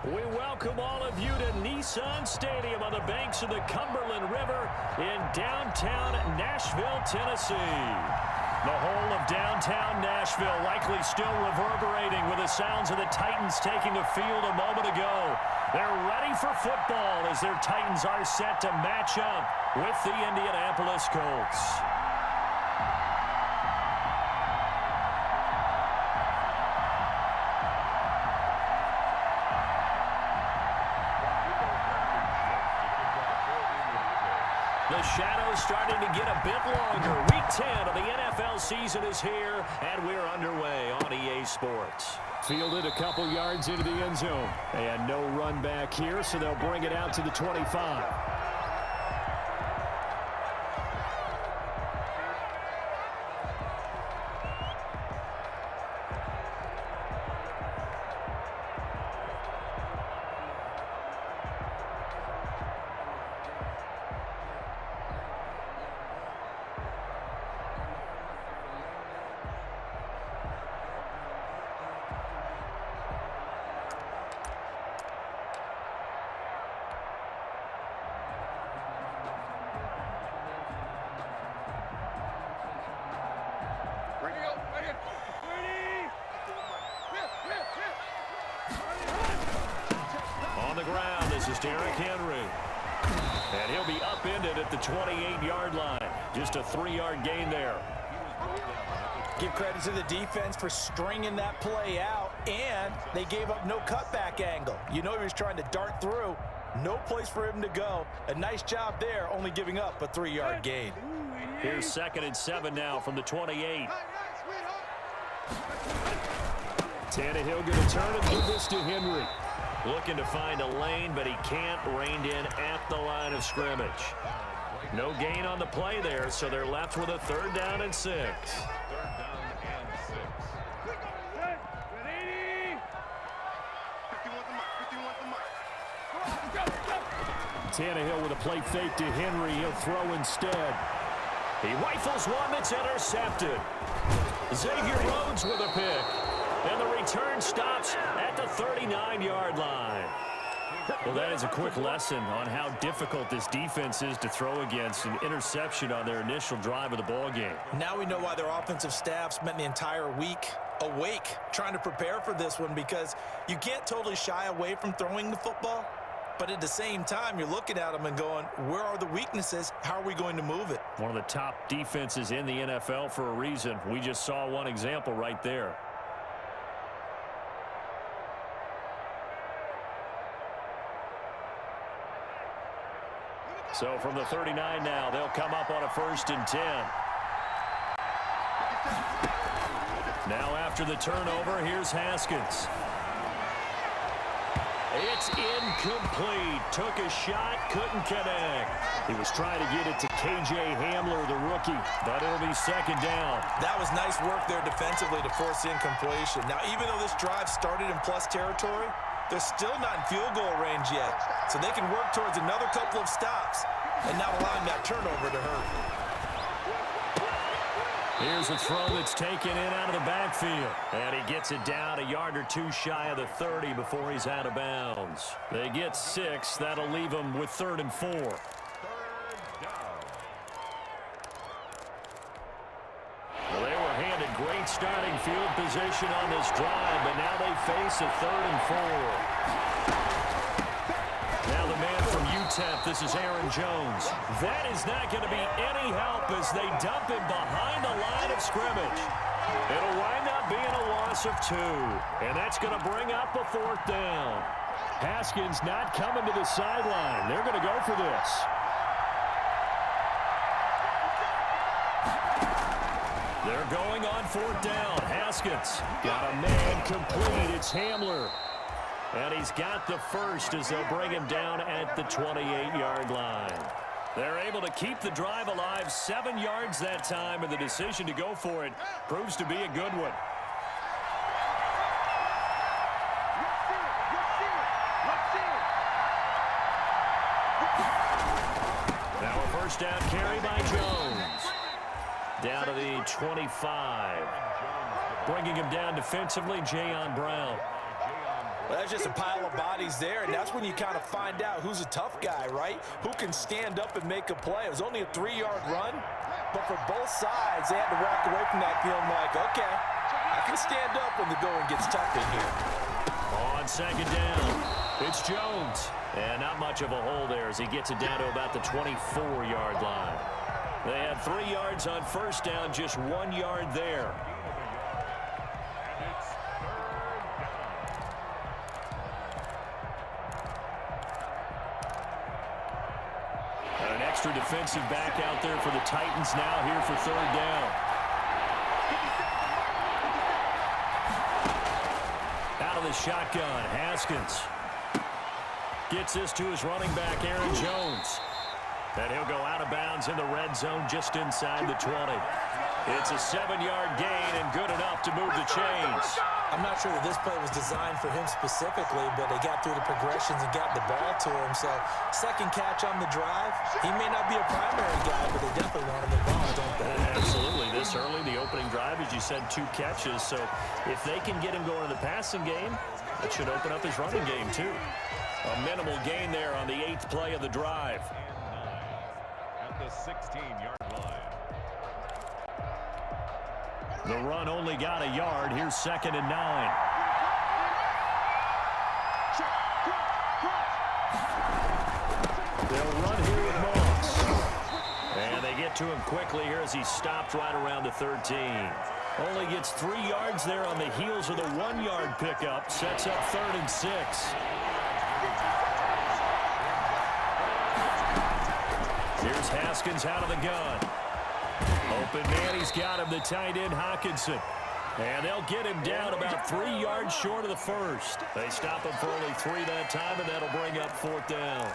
We welcome all of you to Nissan Stadium on the banks of the Cumberland River in downtown Nashville, Tennessee. The whole of downtown Nashville likely still reverberating with the sounds of the Titans taking the field a moment ago. They're ready for football as their Titans are set to match up with the Indianapolis Colts. The shadow's starting to get a bit longer. Week 10 of the NFL season is here, and we're underway on EA Sports. Fielded a couple yards into the end zone. And no run back here, so they'll bring it out to the 25. On the ground, this is Derrick Henry. And he'll be upended at the 28-yard line. Just a 3-yard gain there. Give credit to the defense for stringing that play out, and they gave up no cutback angle. You know he was trying to dart through. No place for him to go. A nice job there, only giving up a 3-yard gain. Here's 2nd and 7 now from the 28. Tannehill going to turn and give this to Henry. Looking to find a lane, but he can't. Reined in at the line of scrimmage. No gain on the play there, so they're left with a 3rd down and 6. Tannehill with a play fake to Henry. He'll throw instead. He rifles one that's intercepted. Xavier Rhodes with a pick. And the return stops at the 39-yard line. Well, that is a quick lesson on how difficult this defense is to throw against. An interception on their initial drive of the ball game. Now we know why their offensive staff spent the entire week awake trying to prepare for this one, because you can't totally shy away from throwing the football. But at the same time, you're looking at them and going, where are the weaknesses? How are we going to move it? One of the top defenses in the NFL for a reason. We just saw one example right there. So from the 39 now, they'll come up on a 1st and 10. Now after the turnover, here's Haskins. It's incomplete. Took a shot, couldn't connect. He was trying to get it to K.J. Hamler, the rookie, but it'll be 2nd down. That was nice work there defensively to force incompletion. Now, even though this drive started in plus territory, they're still not in field goal range yet, so they can work towards another couple of stops and not allowing that turnover to hurt. Here's a throw that's taken in out of the backfield. And he gets it down a yard or 2 shy of the 30 before he's out of bounds. They get 6. That'll leave them with 3rd and 4. Well, they were handed great starting field position on this drive, but now they face a 3rd and 4. Now the man from UTEP, this is Aaron Jones. That is not going to be any help as they dump him behind the line of scrimmage. It'll wind up being a loss of 2, and that's going to bring up a 4th down. Haskins not coming to the sideline. They're going to go for this. They're going on 4th down. Haskins got a man complete. It's Hamler. And he's got the 1st as they'll bring him down at the 28-yard line. They're able to keep the drive alive, 7 yards that time, and the decision to go for it proves to be a good one. Now a 1st down carry by Jones. Down to the 25. Bringing him down defensively, Jayon Brown. Well, that's just a pile of bodies there, and that's when you kind of find out who's a tough guy, right? Who can stand up and make a play. It was only a 3-yard run, but for both sides, they had to walk away from that feeling like, okay, I can stand up when the going gets tough in here. On second down, it's Jones. And not much of a hole there as he gets it down to about the 24-yard line. They had 3 yards on first down, just 1 yard there. An extra defensive back out there for the Titans now here for third down. Out of the shotgun, Haskins gets this to his running back, Aaron Jones. And he'll go out of bounds in the red zone just inside the 20. It's a 7-yard gain and good enough to move the chains. I'm not sure that this play was designed for him specifically, but they got through the progressions and got the ball to him. So second catch on the drive. He may not be a primary guy, but they definitely want him involved, don't they? Absolutely. This early, the opening drive, as you said, 2 catches. So if they can get him going in the passing game, that should open up his running game too. A minimal gain there on the 8th play of the drive. At the 16-yard line. The run only got a yard. Here's 2nd and 9. They'll run here with Moss. And they get to him quickly here as he stopped right around the 13. Only gets 3 yards there on the heels of the 1-yard pickup. Sets up 3rd and 6. Here's Haskins out of the gun. Open man, he's got him, the tight end Hawkinson. And they'll get him down about 3 yards short of the first. They stop him for only 3 that time, and that'll bring up 4th down.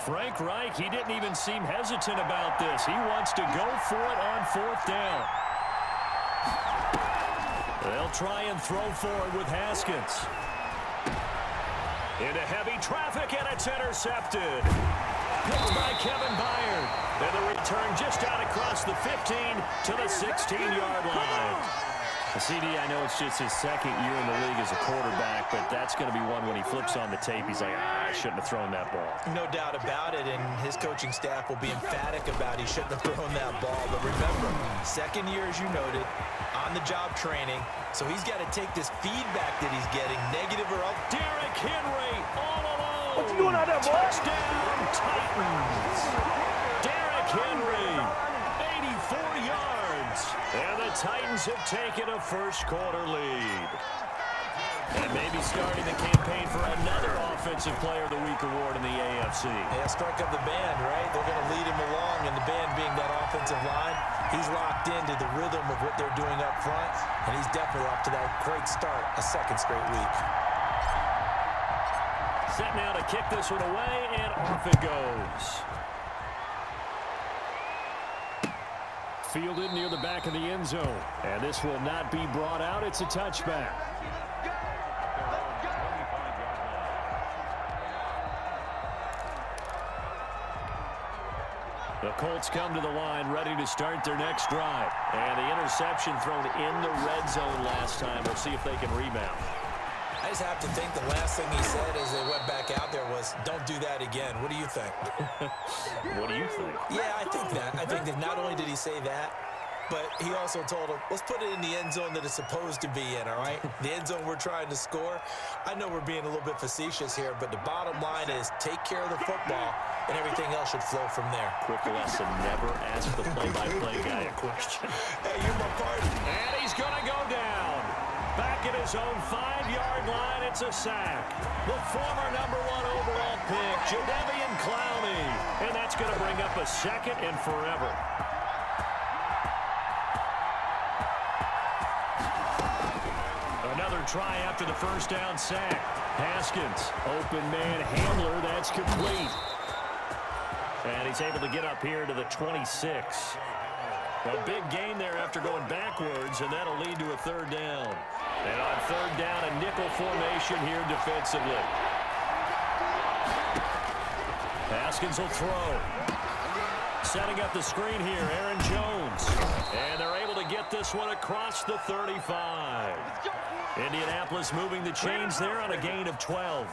Frank Reich, he didn't even seem hesitant about this. He wants to go for it on 4th down. They'll try and throw forward with Haskins. Into heavy traffic, and it's intercepted. Picked by Kevin Byard. And the return just out across the 15 to the 16-yard line. CD, I know it's just his 2nd year in the league as a quarterback, but that's going to be one when he flips on the tape. He's like, I shouldn't have thrown that ball. No doubt about it, and his coaching staff will be emphatic about he shouldn't have thrown that ball. But remember, 2nd year, as you noted, on-the-job training, so he's got to take this feedback that he's getting, negative or up. Derrick Henry all alone. What you doing out there, boy? Touchdown, Titans. Derrick Henry, 84 yards. And the Titans have taken a first-quarter lead. And maybe starting the campaign for another Offensive Player of the Week award in the AFC. Yeah, strike up the band, right? They're going to lead him along, and the band being that offensive line, he's locked into the rhythm of what they're doing up front, and he's definitely off to that great start, a 2nd straight week. Set now to kick this one away, and off it goes. Fielded near the back of the end zone. And this will not be brought out. It's a touchback. The Colts come to the line ready to start their next drive. And the interception thrown in the red zone last time. We'll see if they can rebound. I just have to think the last thing he said as they went back out there was, don't do that again. What do you think? What do you think? Yeah, I think that. I think that not only did he say that, but he also told him, let's put it in the end zone that it's supposed to be in, all right? The end zone we're trying to score. I know we're being a little bit facetious here, but the bottom line is take care of the football, and everything else should flow from there. Quick lesson, never ask the play-by-play guy a question. Hey, you're my partner. And he's going to go down. Back at his own 5-yard line, it's a sack. The former #1 overall pick, Jadeveon Clowney. And that's going to bring up a 2nd and forever. Another try after the first down sack. Haskins, open man Hamler, that's complete. And he's able to get up here to the 26. A big gain there after going backwards, and that'll lead to a 3rd down. And on 3rd down, a nickel formation here defensively. Haskins will throw. Setting up the screen here, Aaron Jones. And they're able to get this one across the 35. Indianapolis moving the chains there on a gain of 12.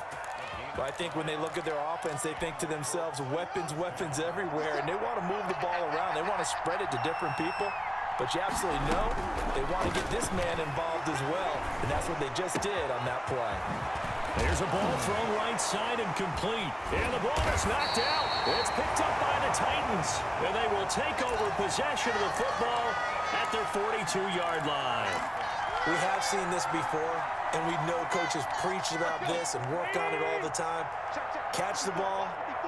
Well, I think when they look at their offense, they think to themselves, weapons, weapons everywhere, and they want to move the ball around. They want to spread it to different people. But you absolutely know they want to get this man involved as well, and that's what they just did on that play. There's a ball thrown right side and complete. And the ball is knocked out. It's picked up by the Titans. And they will take over possession of the football at their 42-yard line. We have seen this before, and we know coaches preach about this and work on it all the time. Catch the ball.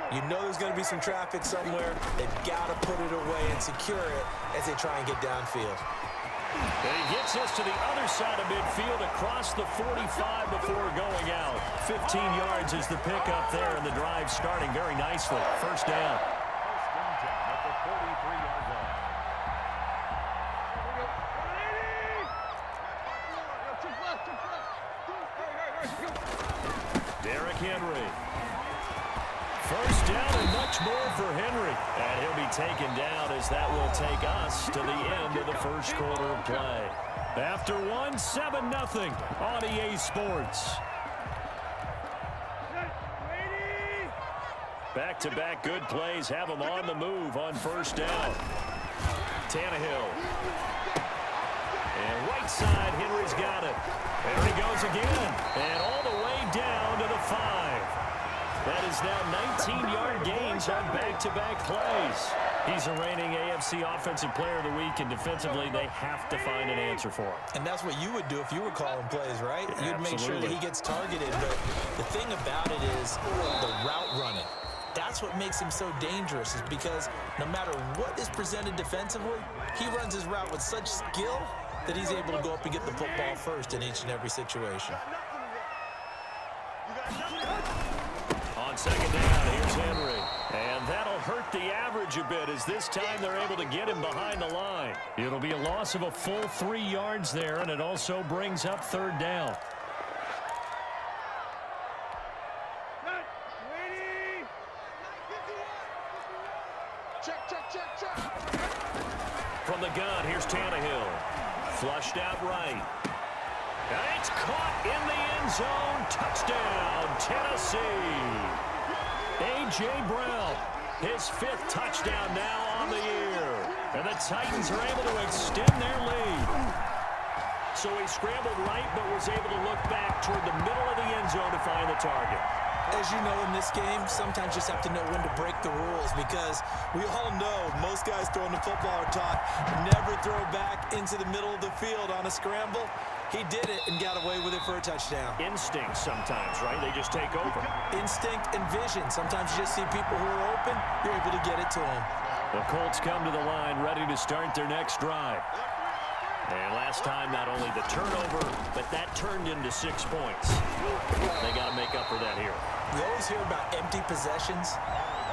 You know there's going to be some traffic somewhere. They've got to put it away and secure it as they try and get downfield. And he gets us to the other side of midfield across the 45 before going out. 15 yards is the pickup there, and the drive starting very nicely. First down. At the 43-yard line. Derrick Henry. First down and much more for Henry. And he'll be taken down as that will take us to the end of the first quarter of play. After one, 7-0 on EA Sports. Back-to-back good plays have them on the move on first down. Tannehill. And right side, Henry's got it. There he goes again. And all the way down to the 5. That is now 19-yard gains on back-to-back plays. He's a reigning AFC Offensive Player of the Week, and defensively, they have to find an answer for him. And that's what you would do if you were calling plays, right? Yeah, you'd make sure that he gets targeted. But the thing about it is the route running. That's what makes him so dangerous, is because no matter what is presented defensively, he runs his route with such skill that he's able to go up and get the football first in each and every situation. On second down, here's Henry. And that'll hurt the average a bit, as this time they're able to get him behind the line. It'll be a loss of a full 3 yards there, and it also brings up third down. From the gun, here's Tannehill. Flushed out right. And it's caught in the end zone. Touchdown, Tennessee. A.J. Brown, his 5th touchdown now on the year. And the Titans are able to extend their lead. So he scrambled right, but was able to look back toward the middle of the end zone to find the target. As you know, in this game, sometimes you just have to know when to break the rules, because we all know most guys throwing the football are taught never throw back into the middle of the field on a scramble. He did it and got away with it for a touchdown. Instinct sometimes, right? They just take over. Instinct and vision. Sometimes you just see people who are open, you're able to get it to them. The Colts come to the line ready to start their next drive. And last time, not only the turnover, but that turned into 6 points. They got to make up for that here. We always hear about empty possessions,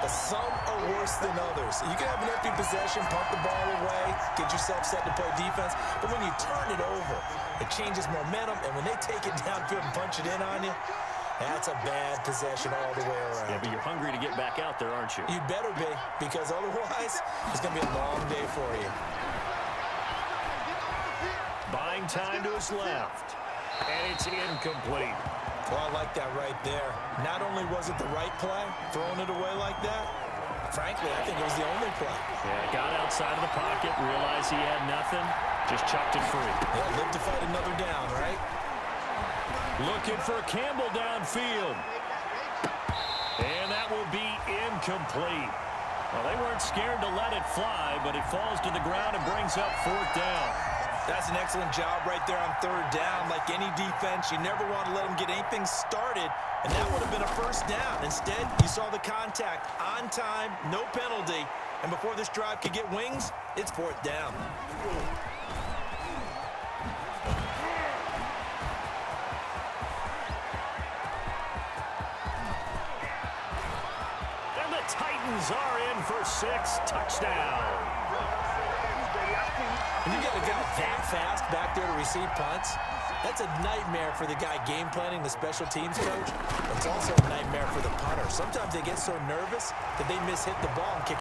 but some are worse than others. You can have an empty possession, pump the ball away, get yourself set to play defense, but when you turn it over, it changes momentum, and when they take it downfield and punch it in on you, that's a bad possession all the way around. Yeah, but you're hungry to get back out there, aren't you? You better be, because otherwise, it's going to be a long day for you. Buying time to his left, and it's incomplete. Well, I like that right there. Not only was it the right play, throwing it away like that, frankly, I think it was the only play. Yeah, got outside of the pocket, realized he had nothing, just chucked it free. Yeah, live to fight another down, right? Looking for Campbell downfield. And that will be incomplete. Well, they weren't scared to let it fly, but it falls to the ground and brings up 4th down. That's an excellent job right there on 3rd down. Like any defense, you never want to let them get anything started, and that would have been a first down. Instead, you saw the contact on time, no penalty, and before this drive could get wings, it's 4th down. And the Titans are in for 6. Touchdown. When you get a guy that fast back there to receive punts, that's a nightmare for the guy game planning, the special teams coach. It's also a nightmare for the punter. Sometimes they get so nervous that they miss hit the ball and kick